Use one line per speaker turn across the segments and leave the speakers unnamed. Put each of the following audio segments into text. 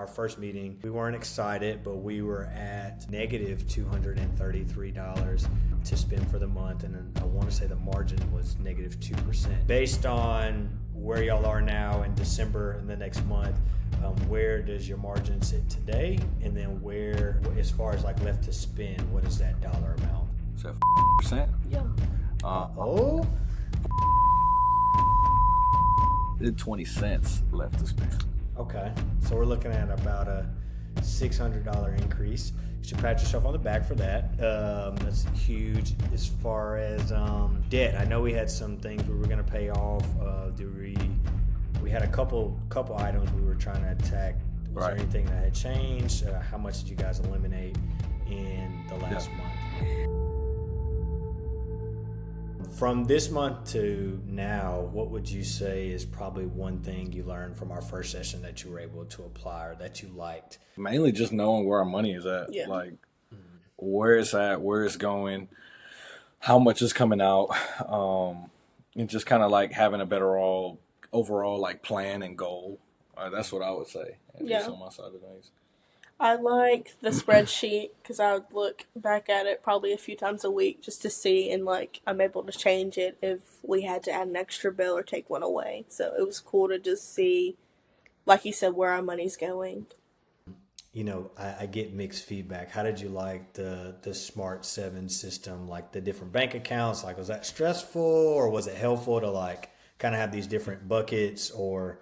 our first meeting, we weren't excited, but we were at negative $233 to spend for the month. And then I want to say the margin was negative 2%. Based on where y'all are now in December and the next month, where does your margin sit today? And then where, as far as like left to spend, what is that dollar amount?
Is that %?
Yeah.
Oh?
20 cents left to spend.
Okay, so we're looking at about a $600 increase. You should pat yourself on the back for that. That's huge. As far as debt, I know we had some things we were going to pay off. We had a couple items we were trying to attack. Was there anything that had changed? How much did you guys eliminate in the last month? From this month to now, what would you say is probably one thing you learned from our first session that you were able to apply or that you liked?
Mainly just knowing where our money is at.
Yeah.
Like where it's at, where it's going, how much is coming out, and just kind of like having a better overall like plan and goal. That's what I would say. At least on my side of things.
I like the spreadsheet because I would look back at it probably a few times a week just to see, and like I'm able to change it if we had to add an extra bill or take one away. So it was cool to just see, like you said, where our money's going.
You know, I get mixed feedback. How did you like the Smart 7 system, like the different bank accounts? Like, was that stressful or was it helpful to like kind of have these different buckets? Or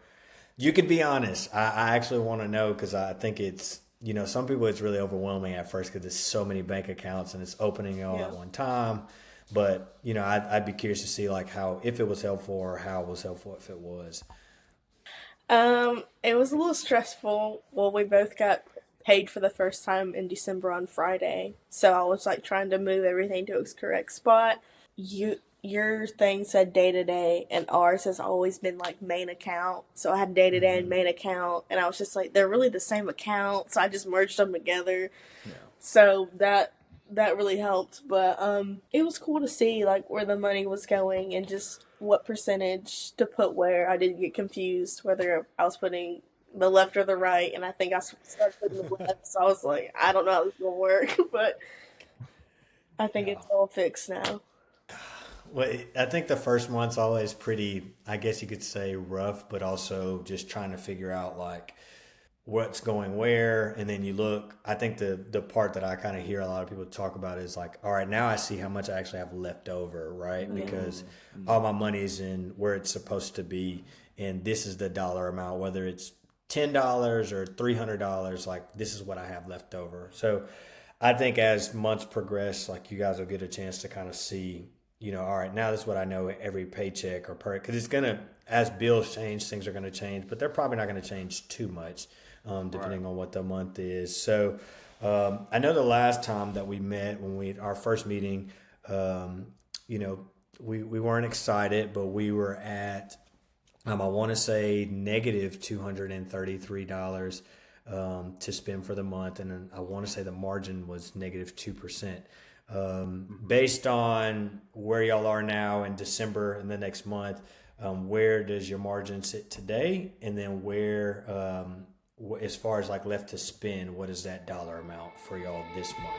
you could be honest. I actually want to know because I think it's, you know, some people it's really overwhelming at first because there's so many bank accounts and it's opening all at one time. But, you know, I'd be curious to see like how, if it was helpful or how it was helpful if it was.
It was a little stressful. Well, we both got paid for the first time in December on Friday. So I was like trying to move everything to its correct spot. Your thing said day to day, and ours has always been like main account. So I had day to day and main account, and I was just like, they're really the same account. So I just merged them together. Yeah. So that really helped. But it was cool to see like where the money was going and just what percentage to put where. I didn't get confused whether I was putting the left or the right, and I think I started putting the left. So I was like, I don't know how this is gonna work, but I think it's all fixed now.
Well, I think the first month's always pretty, I guess you could say rough, but also just trying to figure out like what's going where. And then you look, I think the part that I kind of hear a lot of people talk about is like, all right, now I see how much I actually have left over, right? Because all my money's in where it's supposed to be. And this is the dollar amount, whether it's $10 or $300, like this is what I have left over. So I think as months progress, like you guys will get a chance to kind of see, you know, all right, now this is what I know every paycheck or because it's going to, as bills change, things are going to change, but they're probably not going to change too much depending on what the month is. So I know the last time that we met, our first meeting, you know, we weren't excited, but we were at, I want to say negative $233 to spend for the month. And then I want to say the margin was negative 2%. Based on where y'all are now in December and the next month, where does your margin sit today? And then where, as far as like left to spend, what is that dollar amount for y'all this month?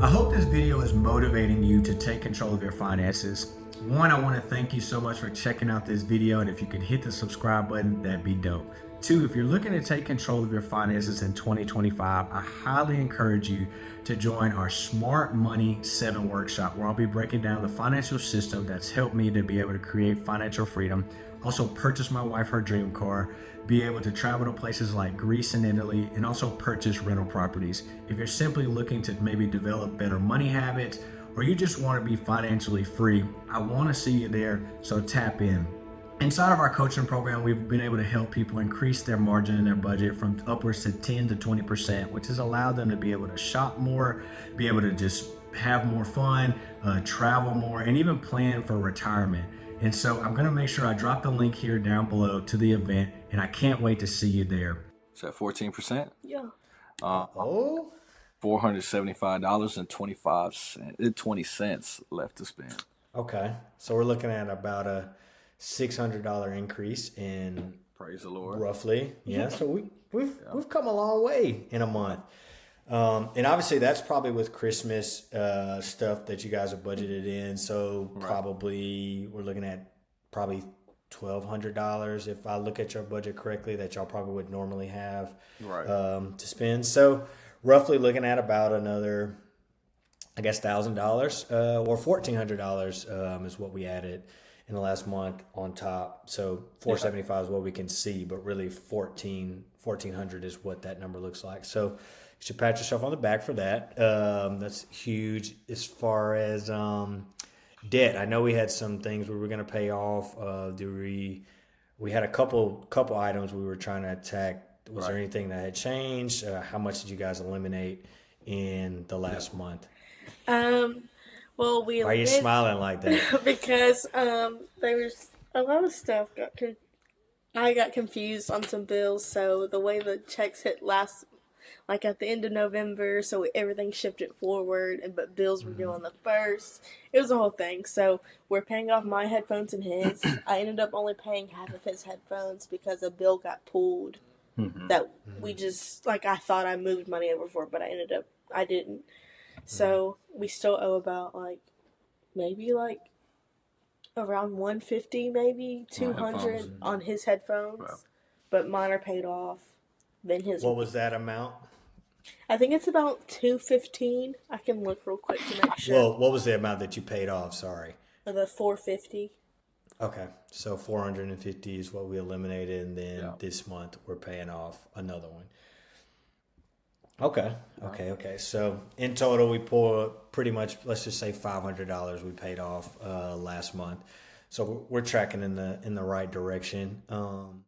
I hope this video is motivating you to take control of your finances. One, I want to thank you so much for checking out this video, and if you could hit the subscribe button, that'd be dope. Two, if you're looking to take control of your finances in 2025, I highly encourage you to join our Smart Money 7 workshop, where I'll be breaking down the financial system that's helped me to be able to create financial freedom, also purchase my wife her dream car, be able to travel to places like Greece and Italy, and also purchase rental properties. If you're simply looking to maybe develop better money habits, or you just want to be financially free, I want to see you there, so tap in. Inside of our coaching program, we've been able to help people increase their margin in their budget from upwards to 10 to 20%, which has allowed them to be able to shop more, be able to just have more fun, travel more, and even plan for retirement. And so I'm gonna make sure I drop the link here down below to the event, and I can't wait to see you there.
Is that 14%?
Yeah.
$475.25, 20 cents left to spend.
Okay, so we're looking at about a $600 increase in,
praise the Lord,
roughly. Yeah, so we've come a long way in a month. And obviously that's probably with Christmas stuff that you guys have budgeted in. So probably we're looking at probably $1,200 if I look at your budget correctly that y'all probably would normally have to spend. So roughly looking at about another, I guess, $1,000 or $1,400 is what we added in the last month on top. So 475 is what we can see, but really 1,400 is what that number looks like. So you should pat yourself on the back for that. That's huge. As far as debt, I know we had some things we were going to pay off. We had a couple items we were trying to attack. Was there anything that had changed? How much did you guys eliminate in the last month?
Well, we
Why are you smiling like that?
because there was a lot of stuff I got confused on some bills. So the way the checks hit like at the end of November, so everything shifted forward, but bills were due on the 1st. It was a whole thing. So we're paying off my headphones and his. I ended up only paying half of his headphones because a bill got pulled that we just, like, I thought I moved money over for, but I didn't. So we still owe about maybe around 150, maybe 200 on his headphones, but mine are paid off. Then his.
What was that amount?
I think it's about 215. I can look real quick to make sure.
Well, what was the amount that you paid off? Sorry.
The 450.
Okay, so 450 is what we eliminated, and then this month we're paying off another one. Okay. So in total, we pulled pretty much, let's just say $500 we paid off last month. So we're tracking in the right direction.